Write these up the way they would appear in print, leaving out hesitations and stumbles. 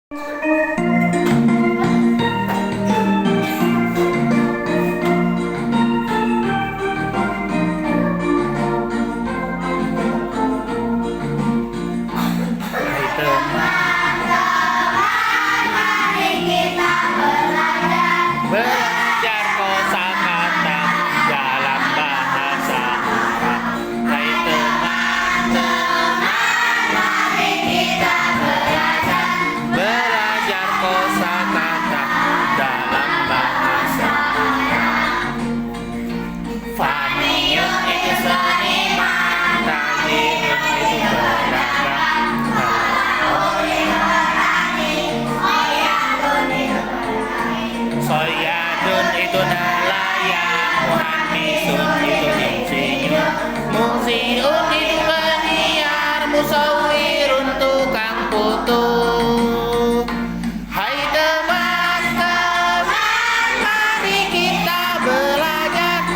Belajar kosakata dalam bahasa Arab. Hai teman-teman, mari kita belajar kosakata dalam bahasa Arab. Faniyun itu seniman, Tajiyun itu pedagang. Soyadun itu nelayan, Muhandisun itu insinyur, Musiun itu penyiar, Musawirun tukang foto. Hai teman-teman, mari kita belajar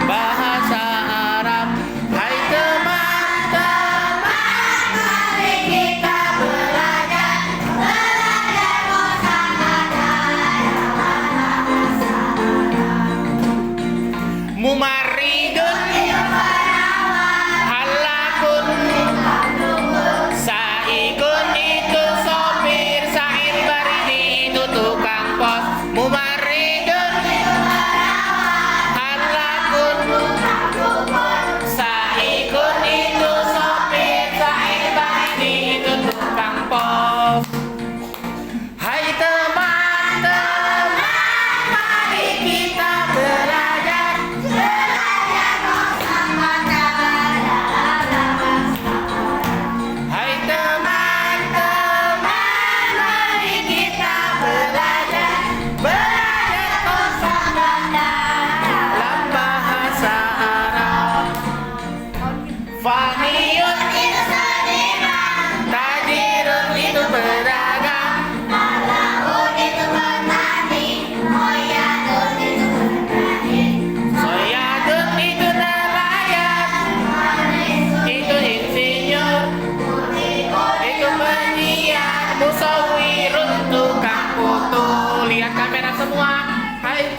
bahasa Arab. Hai teman-teman, mari kita belajar Mumaridun halakun, Saikun itu sopir, Sain baridi itu tukang pos. Mumaridun halakun, Saikun itu sopir, Sain baridi itu tukang pos. Hai teman-teman, mari kita belajar Hai teman-teman, mari kita belajar kosakata dalam bahasa Arab. Faniyun itu seniman, Tajirun itu pedagang, Malaun itu petani, Moyadun itu bertani. Soyadun itu nelayan, itu insinyur, itu penyiar, Musawirun tukang foto. Lihat kamera semua. Hai